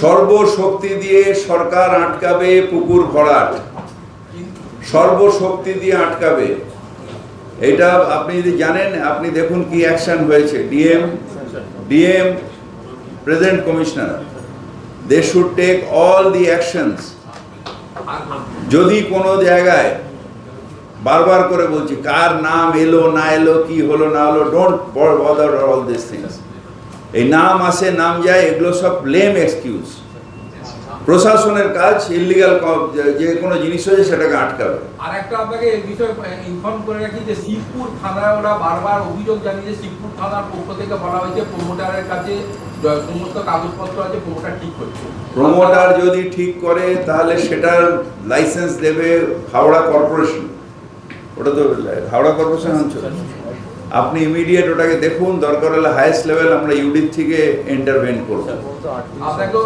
সর্বশক্তি দিয়ে সরকার আটকাবে পুকুর ভরাট, সর্বশক্তি দিয়ে আটকাবে। এটা আপনি যদি জানেন, আপনি দেখুন কি অ্যাকশন হয়েছে। DM present commissioner, they should take all the actions. যদি কোনো জায়গায়, বারবার করে বলছি, কার নাম এলো না এলো, কি হলো না হলো, don't bother all this things. এই নাম আসে নাম যায়, এগুলো সব লেম এক্সকিউজ। প্রশাসনের কাজ ইলিগাল যে কোনো জিনিস হয়েছে সেটাকে আটকাবে। আর একটা আপনাকে এই বিষয়ে ইনফর্ম করে রাখি যে শিবপুর থানায় ওরা বারবার অভিযোগ জানিয়ে শিবপুর থানার পক্ষ থেকে বলা হয়েছে প্রমোটারের কাছে সমস্ত কাগজপত্র আছে, প্রমোটার ঠিক করছে। প্রমোটার যদি ঠিক করে তাহলে সেটার লাইসেন্স দেবে হাওড়া কর্পোরেশন। ওটা তো হাওড়া কর্পোরেশন অঞ্চল। আপনি ইমিডিয়েট ওটাকে দেখুন, দরকার হলে হাইয়েস্ট লেভেল আমরা ইউডি থেকে ইন্টারভেন করব। আপনাকেও